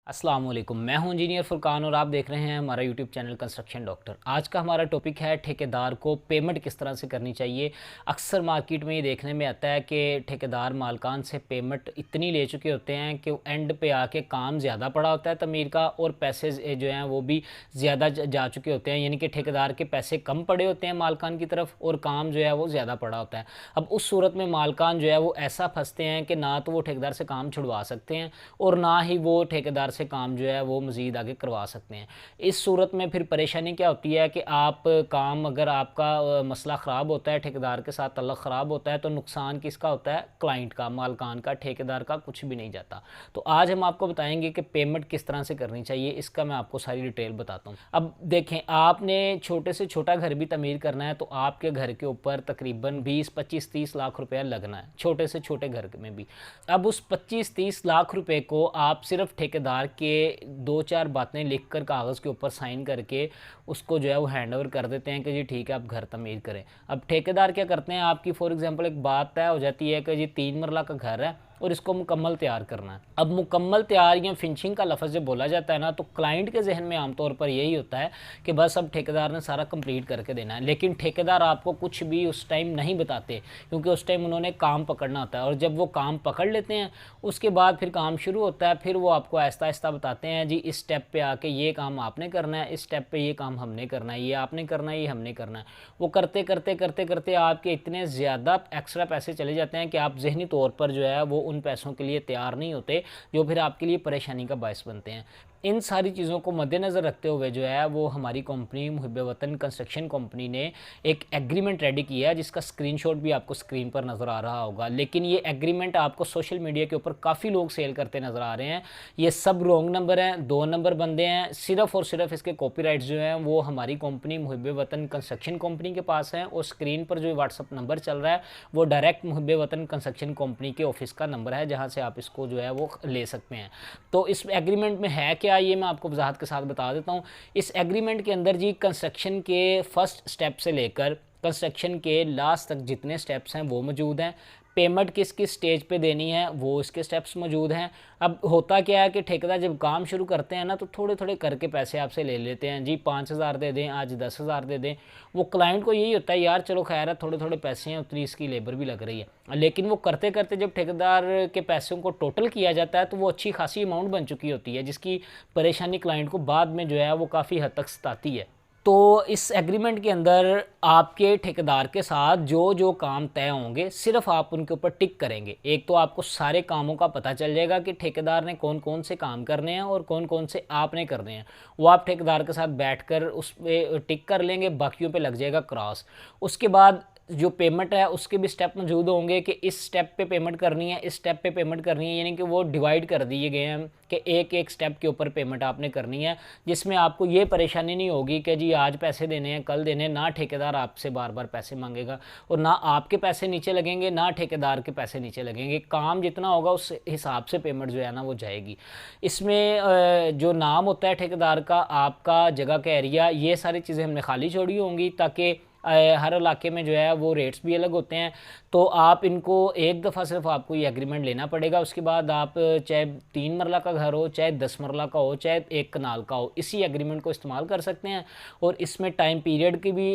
अस्सलाम वालेकुम, मैं हूं इंजीनियर फुरकान और आप देख रहे हैं हमारा यूट्यूब चैनल कंस्ट्रक्शन डॉक्टर। आज का हमारा टॉपिक है ठेकेदार को पेमेंट किस तरह से करनी चाहिए। अक्सर मार्केट में ये देखने में आता है कि ठेकेदार मालकान से पेमेंट इतनी ले चुके होते हैं कि एंड पे आके काम ज़्यादा पड़ा होता है तमीर का, और पैसे जो हैं वो भी ज़्यादा जा चुके होते हैं, यानी कि ठेकेदार के पैसे कम पड़े होते हैं मालकान की तरफ और काम जो है वो ज़्यादा पड़ा होता है। अब उस सूरत में मालकान जो है वो ऐसा फंसते हैं कि ना तो वो ठेकेदार से काम छुड़वा सकते हैं और ना ही वो ठेकेदार से काम जो है वो मज़ीद आगे करवा सकते हैं। इस सूरत में फिर परेशानी क्या होती है कि आप काम, अगर आपका मसला ख़राब होता है, ठेकेदार के साथ तल्लुक़ ख़राब होता है, तो नुकसान किसका होता है? क्लाइंट का, मालकान का, ठेकेदार का कुछ भी नहीं जाता। तो आज हम आपको बताएंगे कि पेमेंट किस तरह से करनी चाहिए, इसका मैं आपको सारी डिटेल बताता हूँ। अब देखें, आपने छोटे से छोटा घर भी तमीर करना है तो आपके घर के ऊपर तकरीबन 20-25-30 लाख रुपया लगना है, छोटे से छोटे घर में भी। अब उस 25-30 लाख रुपए को आप सिर्फ ठेकेदार के दो चार बातें लिख कर कागज़ के ऊपर साइन करके उसको जो है वो हैंड ओवर कर देते हैं कि जी ठीक है आप घर तमीर करें। अब ठेकेदार क्या करते हैं, आपकी फॉर एग्जांपल एक बात तय हो जाती है कि जी 3 मरला का घर है और इसको मुकम्मल तैयार करना है। अब मुकम्मल तैयार या फिनिशिंग का लफ्ज़ जब बोला जाता है ना, तो क्लाइंट के जहन में आमतौर पर यही होता है कि बस अब ठेकेदार ने सारा कंप्लीट करके देना है। लेकिन ठेकेदार आपको कुछ भी उस टाइम नहीं बताते, क्योंकि उस टाइम उन्होंने काम पकड़ना होता है, और जब वो काम पकड़ लेते हैं उसके बाद फिर काम शुरू होता है। फिर वो आपको आहिस्ता आहिस्ता बताते हैं जी इस स्टेप पे आके ये काम आपने करना है, इस स्टेप पे ये काम हमने करना है, ये आपने करना है, ये हमने करना है। वो करते करते करते करते आपके इतने ज़्यादा एक्स्ट्रा पैसे चले जाते हैं कि आप ज़हनी तौर पर जो है वो उन पैसों के लिए तैयार नहीं होते, जो फिर आपके लिए परेशानी का बायस बनते हैं। इन सारी चीज़ों को मद्देनज़र रखते हुए जो है वो हमारी कंपनी मुहिब वतन कंस्ट्रक्शन कंपनी ने एक एग्रीमेंट रेडी किया है, जिसका स्क्रीनशॉट भी आपको स्क्रीन पर नज़र आ रहा होगा। लेकिन ये एग्रीमेंट आपको सोशल मीडिया के ऊपर काफ़ी लोग सेल करते नज़र आ रहे हैं। ये सब रॉन्ग नंबर हैं, 2 नंबर बंदे हैं। सिर्फ़ और सिर्फ इसके कॉपीराइट्स जो हैं वो हमारी कंपनी मुहिब वतन कंस्ट्रक्शन कंपनी के पास हैं, और स्क्रीन पर जो व्हाट्सअप नंबर चल रहा है वो डायरेक्ट मुहिब वतन कंस्ट्रक्शन कंपनी के ऑफिस का नंबर है, जहाँ से आप इसको जो है वो ले सकते हैं। तो इस एग्रीमेंट में है क्या, ये मैं आपको वजाहत के साथ बता देता हूँ। इस एग्रीमेंट के अंदर जी कंस्ट्रक्शन के फर्स्ट स्टेप से लेकर कंस्ट्रक्शन के लास्ट तक जितने स्टेप्स हैं वो मौजूद हैं। पेमेंट किस किस स्टेज पे देनी है वो इसके स्टेप्स मौजूद हैं। अब होता क्या है कि ठेकेदार जब काम शुरू करते हैं ना, तो थोड़े थोड़े करके पैसे आपसे ले लेते हैं। जी 5,000 दे दें, आज 10,000 दे दें। वो क्लाइंट को यही होता है यार चलो खैर है, थोड़े थोड़े पैसे हैं, उतनी इसकी लेबर भी लग रही है। लेकिन वो करते करते जब ठेकेदार के पैसों को टोटल किया जाता है तो वो अच्छी खासी अमाउंट बन चुकी होती है, जिसकी परेशानी क्लाइंट को बाद में जो है वो काफ़ी हद तक सताती है। तो इस एग्रीमेंट के अंदर आपके ठेकेदार के साथ जो जो काम तय होंगे सिर्फ आप उनके ऊपर टिक करेंगे। एक तो आपको सारे कामों का पता चल जाएगा कि ठेकेदार ने कौन कौन से काम करने हैं और कौन कौन से आपने करने हैं। वो आप ठेकेदार के साथ बैठकर उस पर टिक कर लेंगे, बाकियों पे लग जाएगा क्रॉस। उसके बाद जो पेमेंट है उसके भी स्टेप मौजूद होंगे कि इस स्टेप पे पेमेंट करनी है, इस स्टेप पे पेमेंट करनी है, यानी कि वो डिवाइड कर दिए गए हैं कि एक एक स्टेप के ऊपर पेमेंट आपने करनी है, जिसमें आपको ये परेशानी नहीं होगी कि जी आज पैसे देने हैं, कल देने हैं। ना ठेकेदार आपसे बार बार पैसे मांगेगा और ना आपके पैसे नीचे लगेंगे, ना ठेकेदार के पैसे नीचे लगेंगे। काम जितना होगा उस हिसाब से पेमेंट जो है ना वो जाएगी। इसमें जो नाम होता है ठेकेदार का, आपका जगह का एरिया, ये सारी चीज़ें हमने खाली छोड़ी होंगी, ताकि हर इलाके में जो है वो रेट्स भी अलग होते हैं। तो आप इनको एक दफ़ा सिर्फ आपको ये एग्रीमेंट लेना पड़ेगा। उसके बाद आप चाहे 3 मरला का घर हो, चाहे 10 मरला का हो, चाहे 1 कनाल का हो, इसी एग्रीमेंट को इस्तेमाल कर सकते हैं। और इसमें टाइम पीरियड की भी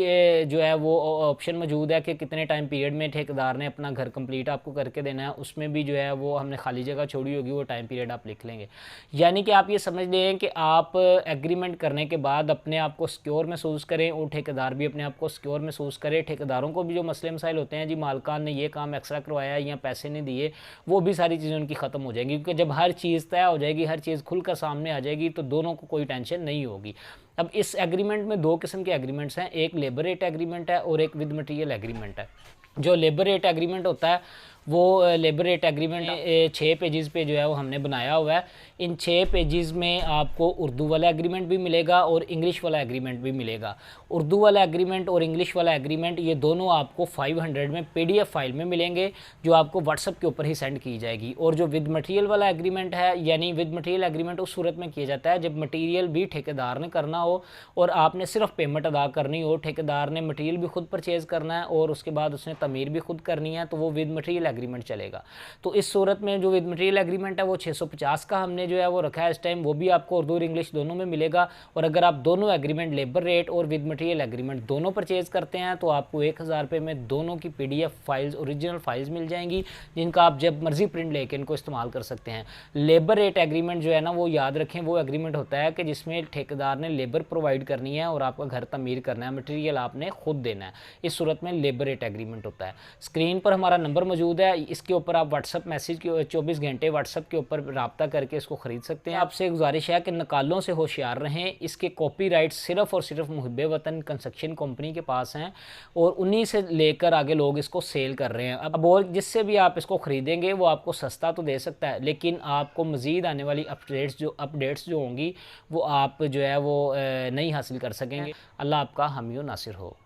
जो है वो ऑप्शन मौजूद है कि कितने टाइम पीरियड में ठेकेदार ने अपना घर कंप्लीट आपको करके देना है। उसमें भी जो है वो हमने खाली जगह छोड़ी होगी, वो टाइम पीरियड आप लिख लेंगे। यानी कि आप ये समझ लें कि आप एग्रीमेंट करने के बाद अपने आप को सिक्योर महसूस करें और ठेकेदार भी अपने आप को सिक्योर महसूस करे। ठेकेदारों को भी जो मसले मसाइल होते हैं, जी मालकान ने ये काम एक्स्ट्रा करवाया या पैसे नहीं दिए, वो भी सारी चीज़ें उनकी ख़त्म हो जाएंगी, क्योंकि जब हर चीज़ तय हो जाएगी, हर चीज़ खुलकर सामने आ जाएगी, तो दोनों को कोई टेंशन नहीं होगी। अब इस एग्रीमेंट में 2 किस्म के एग्रीमेंट्स हैं, एक लेबर रेट एग्रीमेंट है और एक विद मटीरियल एग्रीमेंट है। जो लेबर रेट एग्रीमेंट होता है वो लेबर रेट एग्रीमेंट 6 पेजेस पे जो है वो हमने बनाया हुआ है। इन 6 पेजेस में आपको उर्दू वाला एग्रीमेंट भी मिलेगा और इंग्लिश वाला एग्रीमेंट भी मिलेगा। उर्दू वाला एग्रीमेंट और इंग्लिश वाला एग्रीमेंट ये दोनों आपको 500 में PDF फाइल में मिलेंगे, जो आपको व्हाट्सअप के ऊपर ही सेंड की जाएगी। और जो विद मटीरियल वाला एग्रीमेंट है, यानी विद मटीरियल एग्रीमेंट उस सूरत में किया जाता है जब मटीरियल भी ठेकेदार ने करना हो और आपने सिर्फ पेमेंट अदा करनी हो। ठेकेदार ने मटीरियल भी खुद परचेज़ करना है और उसके बाद उसने तमीर भी खुद करनी है, तो वो विद मटीरियल एग्रीमेंट चलेगा। तो इस सूरत में जो विद मटेरियल एग्रीमेंट है वो 650 का हमने जो है वो रखा है इस टाइम, वो भी आपको उर्दू और इंग्लिश दोनों में मिलेगा। और अगर आप दोनों एग्रीमेंट लेबर रेट और विद मटेरियल एग्रीमेंट दोनों परचेज करते हैं तो आपको 1000 रुपये में दोनों की PDF फाइल्स, ओरिजिनल फाइल्स मिल जाएंगी, जिनका आप जब मर्जी प्रिंट लेके इनको इस्तेमाल कर सकते हैं। लेबर रेट एग्रीमेंट जो है ना, वो याद रखें, वो एग्रीमेंट होता है कि जिसमें ठेकेदार ने लेबर प्रोवाइड करनी है और आपका घर तमीर करना है, मटेरियल आपने खुद देना है। इस सूरत में लेबर रेट एग्रीमेंट होता है। स्क्रीन पर हमारा नंबर मौजूद है, इसके ऊपर आप व्हाट्सअप मैसेज के 24 घंटे व्हाट्सअप के ऊपर रब्ता करके इसको ख़रीद सकते हैं। आपसे गुजारिश है कि नकालों से होशियार रहें। इसके कॉपीराइट सिर्फ़ और सिर्फ मुहिब्बे वतन कंस्ट्रक्शन कंपनी के पास हैं और उन्हीं से लेकर आगे लोग इसको सेल कर रहे हैं। अब और जिससे भी आप इसको ख़रीदेंगे वो आपको सस्ता तो दे सकता है, लेकिन आपको मज़ीद आने वाली अपडेट्स जो होंगी वो आप जो है वो नहीं हासिल कर सकेंगे। अल्लाह आपका हामी व नासिर हो।